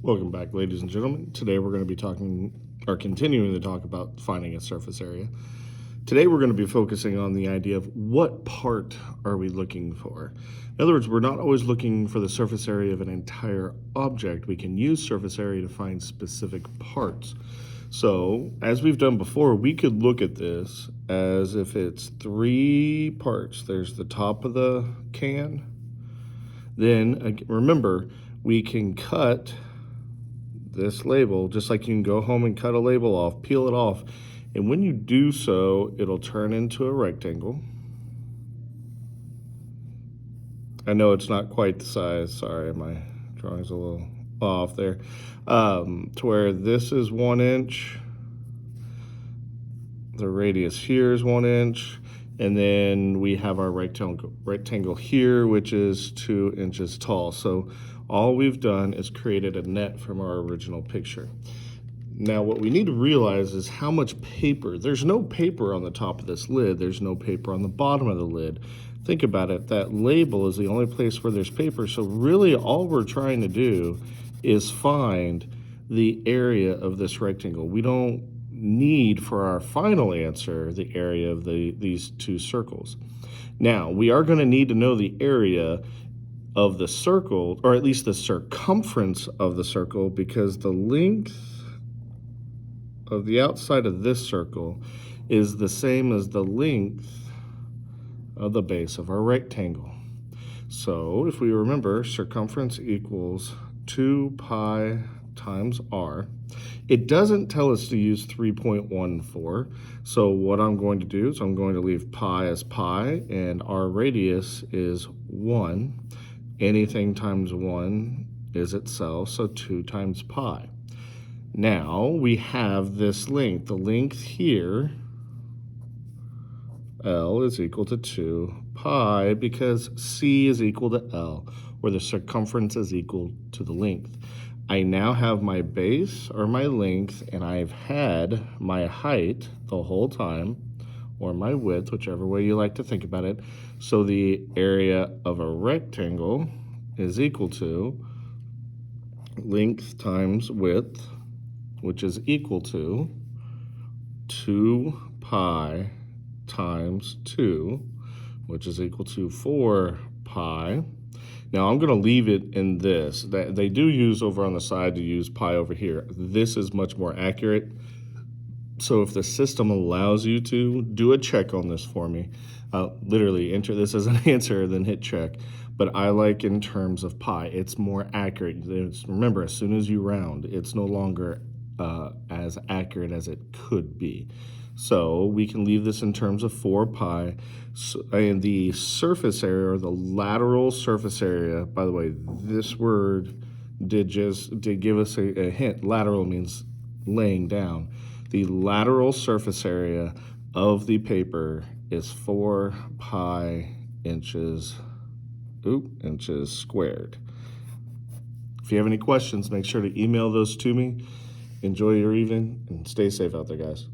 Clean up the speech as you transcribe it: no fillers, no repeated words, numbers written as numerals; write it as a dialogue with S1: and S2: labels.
S1: Welcome back, ladies and gentlemen. Today we're going to be continuing to talk about finding a surface area. Today we're going to be focusing on the idea of what part are we looking for. In other words, we're not always looking for the surface area of an entire object. We can use surface area to find specific parts. So, as we've done before, we could look at this as if it's three parts. There's the top of the can. Then, remember, we can cut this label, just like you can go home and cut a label off, peel it off, and when you do so, it'll turn into a rectangle. I know it's not quite the size, sorry, my drawing's a little off there, to where this is 1 inch, the radius here is 1 inch, and then we have our rectangle here, which is 2 inches tall. So all we've done is created a net from our original picture. Now what we need to realize is how much paper. There's no paper on the top of this lid. There's no paper on the bottom of the lid. Think about it, that label is the only place where there's paper. So really all we're trying to do is find the area of this rectangle. We don't need for our final answer the area of these two circles. Now we are going to need to know the area of the circle, or at least the circumference of the circle, because the length of the outside of this circle is the same as the length of the base of our rectangle. So if we remember, circumference equals 2 pi times r. It doesn't tell us to use 3.14, so what I'm going to do is I'm going to leave pi as pi, and our radius is 1. Anything times 1 is itself, so 2 times pi. Now we have this length. The length here, L, is equal to 2 pi because C is equal to L, where the circumference is equal to the length. I now have my base, or my length, and I've had my height the whole time, or my width, whichever way you like to think about it. So the area of a rectangle is equal to length times width, which is equal to 2 pi times 2, which is equal to 4 pi. Now I'm going to leave it in this. They do use over on the side to use pi over here. This is much more accurate. So if the system allows you to, do a check on this for me. Literally enter this as an answer, then hit check. But I like in terms of pi. It's more accurate. Remember, as soon as you round, it's no longer as accurate as it could be. So we can leave this in terms of 4 pi. And the surface area, or the lateral surface area, by the way, this word did give us a hint. Lateral means laying down. The lateral surface area of the paper is 4 pi inches squared. If you have any questions, make sure to email those to me. Enjoy your evening and stay safe out there, guys.